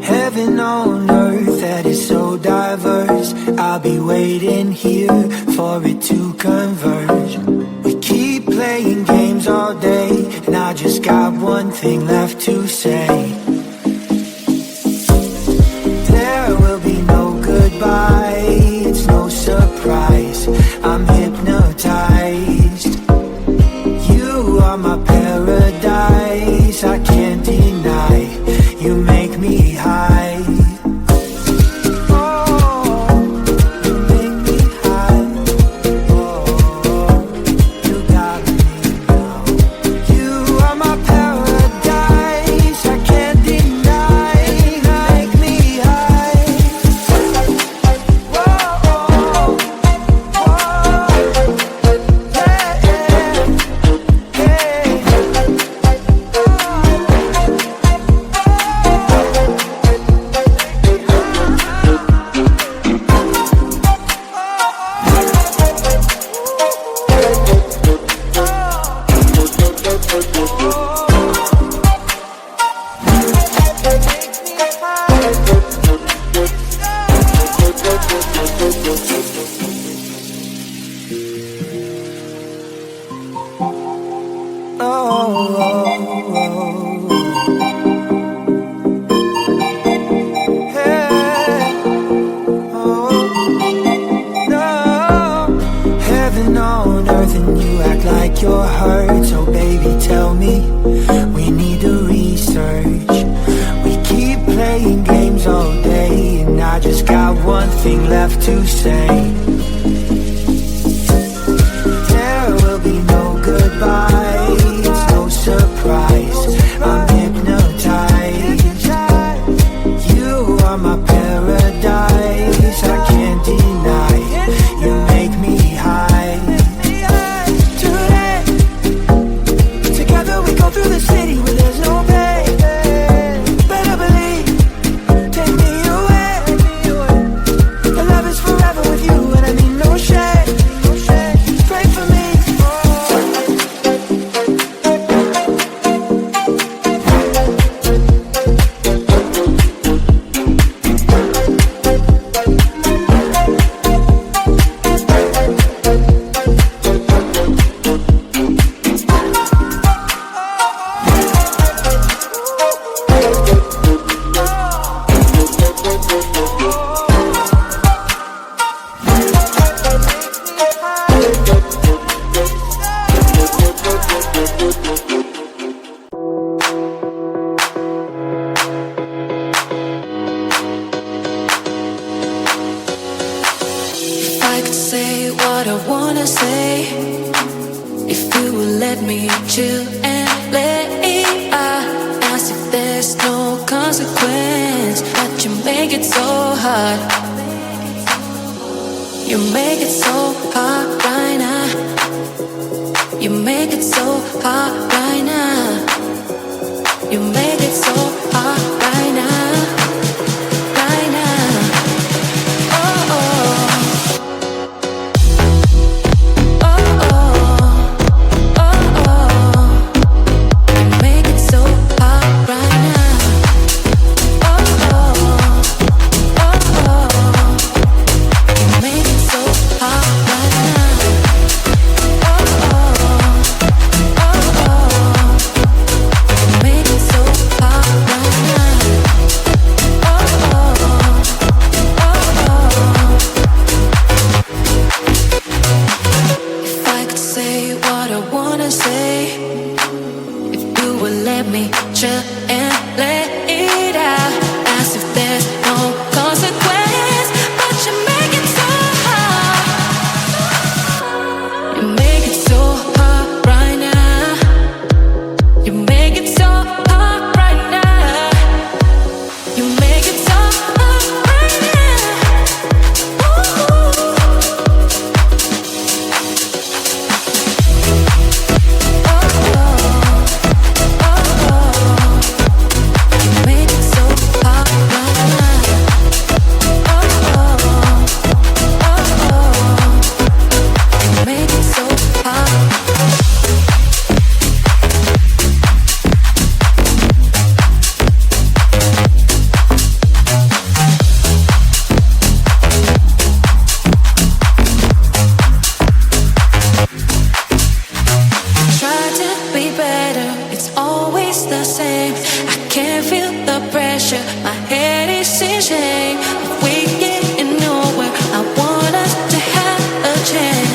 Heaven on earth that is so diverse. I'll be waiting here for it to converge. We keep playing games all day, and I just got one thing left to say. There will be no goodbye, it's no surprise, I'm hypnotized. You are my paradise, I can't deny, you make me high. You're hurt, so baby tell me, we need to research. We keep playing games all day, and I just got one thing left to say. There will be no goodbye, it's no surprise, I'm hypnotized. You are my paradise, I can't deny, you make me high. Through the city where there's no pain, better believe, take me away. The love is forever with you, and I mean no shade. Pray for me. Make be better. It's always the same. I can't feel the pressure. My head is in shame. We getting nowhere. I want us to have a chance.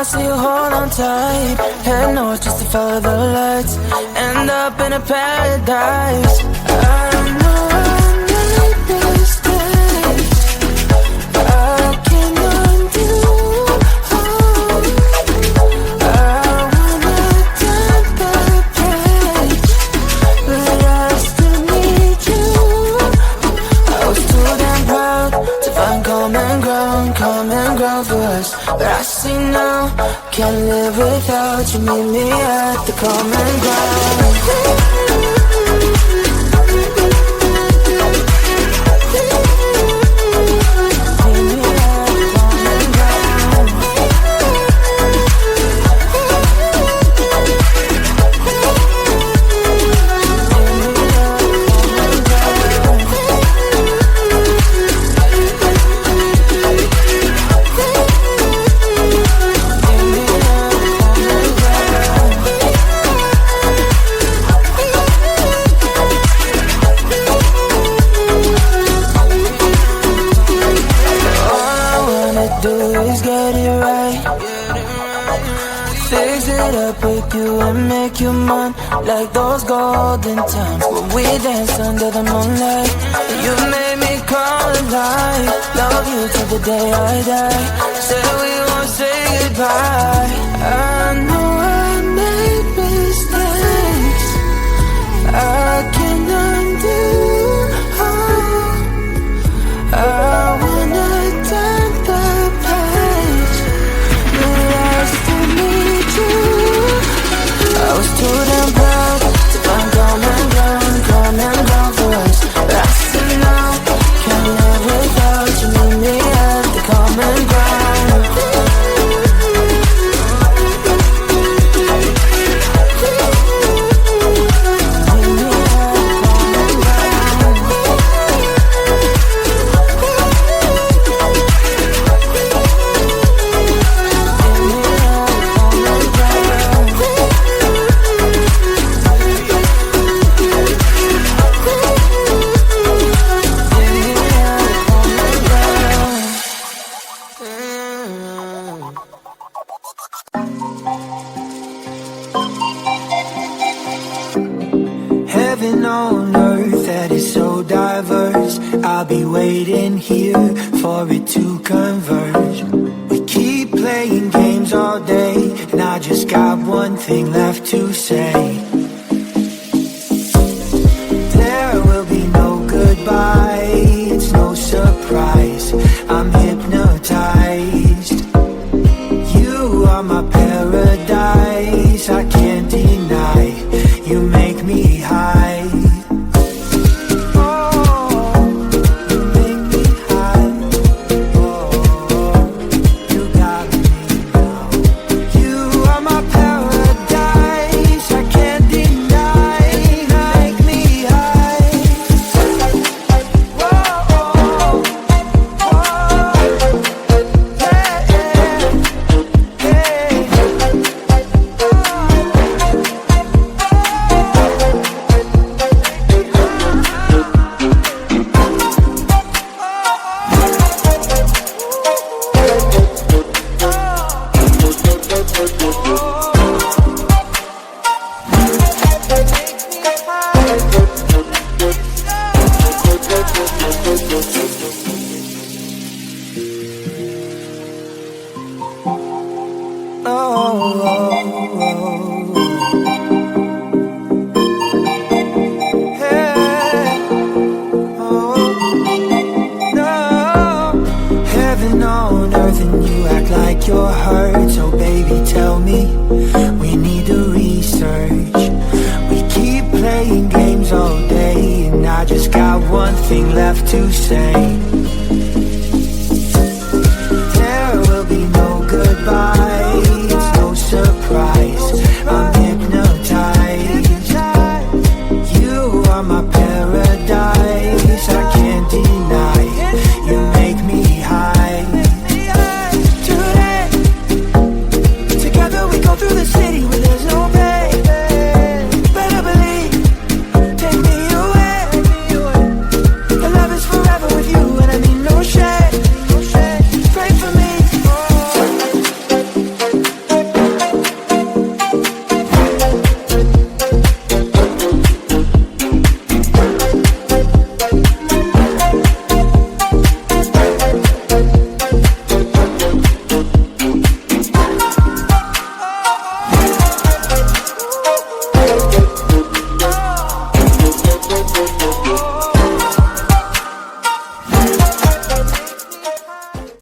So you hold on tight, head north just to follow the lights, end up in a paradise. I don't know how to make mistakes, I can undo. I wanna turn the page, but I still need you. I was too damn proud to find common ground for us, but I see now. Can't live without you, meet me at the common ground. it right. Fix it up with you and make you mine, like those golden times when we danced under the moonlight. You made me come alive. Love you till the day I die. Said we won't say goodbye. I know I made mistakes I can't undo. I wanna turn the page, but I still need you. I was too damn proud to find common ground for us, but I still know can't live without you. Meet me at the common ground. Heaven on earth that is so diverse. I'll be waiting here for it to converge. We keep playing games all day, and I just got one thing left to say. There will be no goodbye, it's no surprise. I'm hypnotized. You are my paradise, I can't deny. You make me high. Oh, you make me high. Oh, you got me now. You are my paradise, I can't deny. Make me high. Whoa, Heaven on earth and you act like you're hurt. So baby, tell me, we need to research. We keep playing games all day, and I just got one thing left to say.